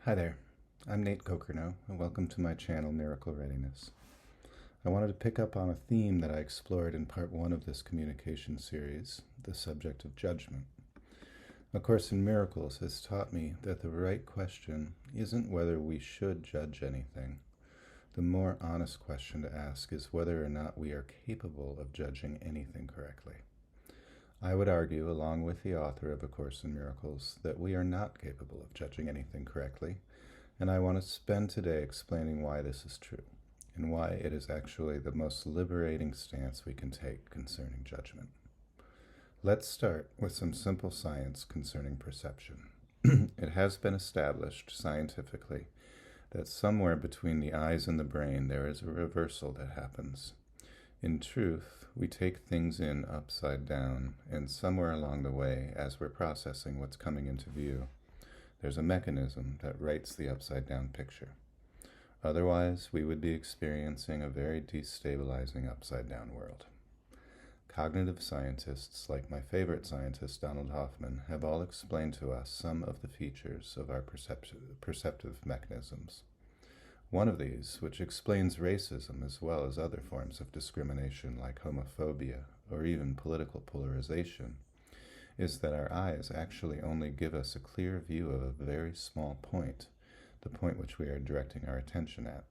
Hi there, I'm natekokernot, and welcome to my channel Miracle Readiness. I wanted to pick up on a theme that I explored in part 1 of this communication series, the subject of judgment. A Course in Miracles has taught me that the right question isn't whether we should judge anything. The more honest question to ask is whether or not we are capable of judging anything correctly. I would argue, along with the author of A Course in Miracles, that we are not capable of judging anything correctly, and I want to spend today explaining why this is true, and why it is actually the most liberating stance we can take concerning judgment. Let's start with some simple science concerning perception. It has been established scientifically that somewhere between the eyes and the brain there is a reversal that happens. In truth, we take things in upside down, and somewhere along the way, as we're processing what's coming into view, there's a mechanism that writes the upside-down picture. Otherwise, we would be experiencing a very destabilizing upside-down world. Cognitive scientists, like my favorite scientist, Donald Hoffman, have all explained to us some of the features of our perceptive mechanisms. One of these, which explains racism as well as other forms of discrimination like homophobia or even political polarization, is that our eyes actually only give us a clear view of a very small point, the point which we are directing our attention at.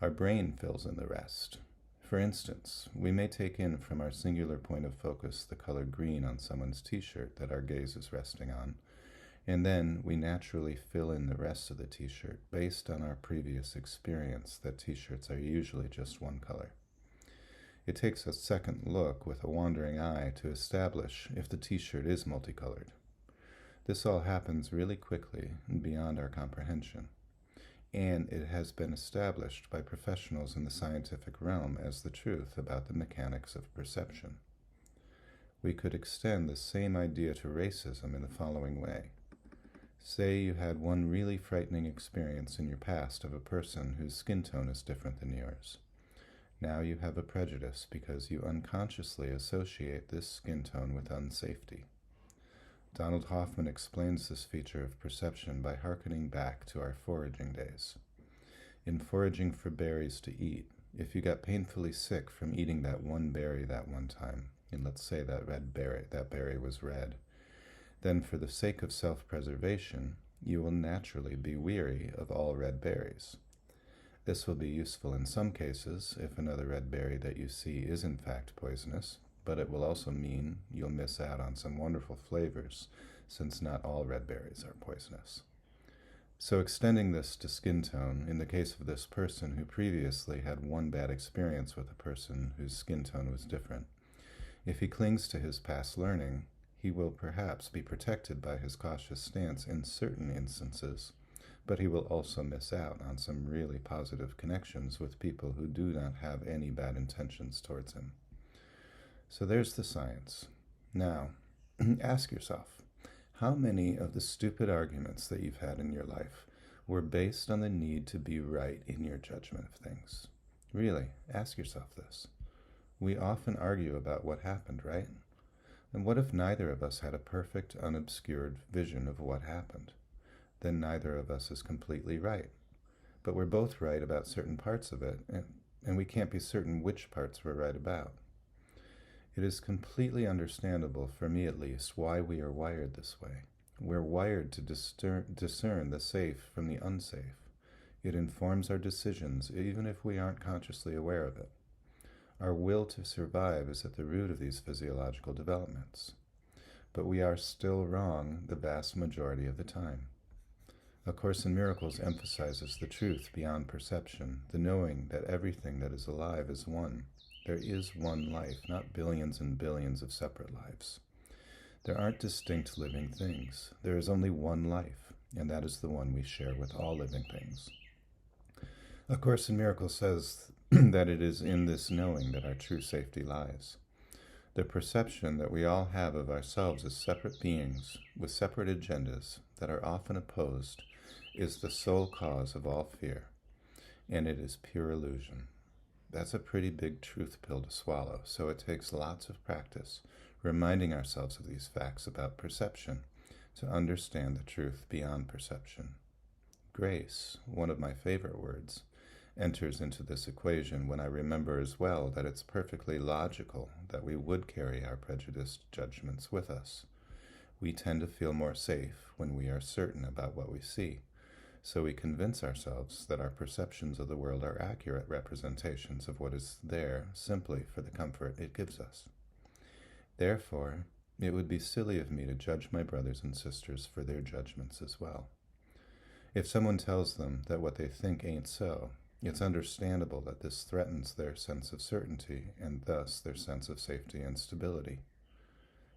Our brain fills in the rest. For instance, we may take in from our singular point of focus the color green on someone's t-shirt that our gaze is resting on, and then we naturally fill in the rest of the t-shirt based on our previous experience that t-shirts are usually just one color. It takes a second look with a wandering eye to establish if the t-shirt is multicolored. This all happens really quickly and beyond our comprehension, and it has been established by professionals in the scientific realm as the truth about the mechanics of perception. We could extend the same idea to racism in the following way. Say you had one really frightening experience in your past of a person whose skin tone is different than yours. Now you have a prejudice because you unconsciously associate this skin tone with unsafety. Donald Hoffman explains this feature of perception by hearkening back to our foraging days. In foraging for berries to eat, if you got painfully sick from eating that one berry that one time, and let's say that berry was red, then for the sake of self-preservation, you will naturally be weary of all red berries. This will be useful in some cases if another red berry that you see is in fact poisonous, but it will also mean you'll miss out on some wonderful flavors, since not all red berries are poisonous. So extending this to skin tone, in the case of this person who previously had one bad experience with a person whose skin tone was different, if he clings to his past learning, he will perhaps be protected by his cautious stance in certain instances, but he will also miss out on some really positive connections with people who do not have any bad intentions towards him. So there's the science. Now, ask yourself, how many of the stupid arguments that you've had in your life were based on the need to be right in your judgment of things? Really, ask yourself this. We often argue about what happened, right? And what if neither of us had a perfect, unobscured vision of what happened? Then neither of us is completely right. But we're both right about certain parts of it, and we can't be certain which parts we're right about. It is completely understandable, for me at least, why we are wired this way. We're wired to discern the safe from the unsafe. It informs our decisions, even if we aren't consciously aware of it. Our will to survive is at the root of these physiological developments. But we are still wrong the vast majority of the time. A Course in Miracles emphasizes the truth beyond perception, the knowing that everything that is alive is one. There is one life, not billions and billions of separate lives. There aren't distinct living things. There is only one life, and that is the one we share with all living things. A Course in Miracles says that it is in this knowing that our true safety lies. The perception that we all have of ourselves as separate beings with separate agendas that are often opposed is the sole cause of all fear, and it is pure illusion. That's a pretty big truth pill to swallow, so it takes lots of practice reminding ourselves of these facts about perception to understand the truth beyond perception. grace, one of my favorite words, enters into this equation when I remember as well that it's perfectly logical that we would carry our prejudiced judgments with us. We tend to feel more safe when we are certain about what we see, so we convince ourselves that our perceptions of the world are accurate representations of what is there simply for the comfort it gives us. Therefore, it would be silly of me to judge my brothers and sisters for their judgments as well. If someone tells them that what they think ain't so, it's understandable that this threatens their sense of certainty and thus their sense of safety and stability.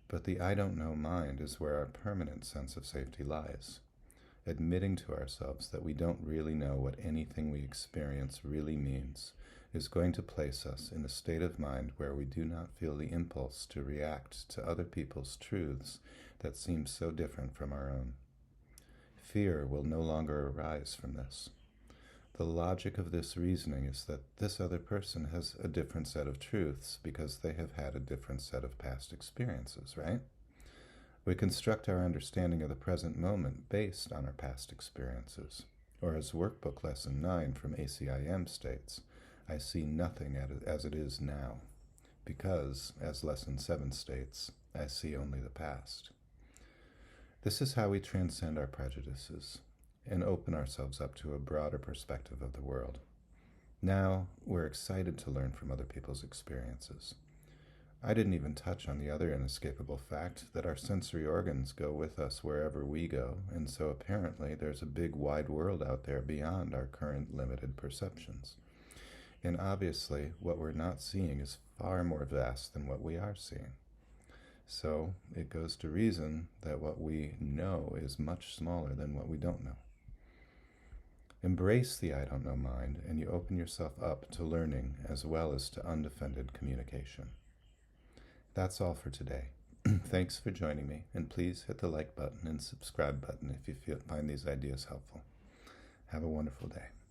But the I don't know mind is where our permanent sense of safety lies. Admitting to ourselves that we don't really know what anything we experience really means is going to place us in a state of mind where we do not feel the impulse to react to other people's truths that seem so different from our own. Fear will no longer arise from this. The logic of this reasoning is that this other person has a different set of truths because they have had a different set of past experiences, right? We construct our understanding of the present moment based on our past experiences. Or as Workbook Lesson 9 from ACIM states, I see nothing as it is now, because, as Lesson 7 states, I see only the past. This is how we transcend our prejudices and open ourselves up to a broader perspective of the world. Now, we're excited to learn from other people's experiences. I didn't even touch on the other inescapable fact that our sensory organs go with us wherever we go, and so apparently there's a big wide world out there beyond our current limited perceptions. And obviously, what we're not seeing is far more vast than what we are seeing. So it goes to reason that what we know is much smaller than what we don't know. Embrace the I don't know mind, and you open yourself up to learning as well as to undefended communication. That's all for today. Thanks for joining me, and please hit the like button and subscribe button if you find these ideas helpful. Have a wonderful day.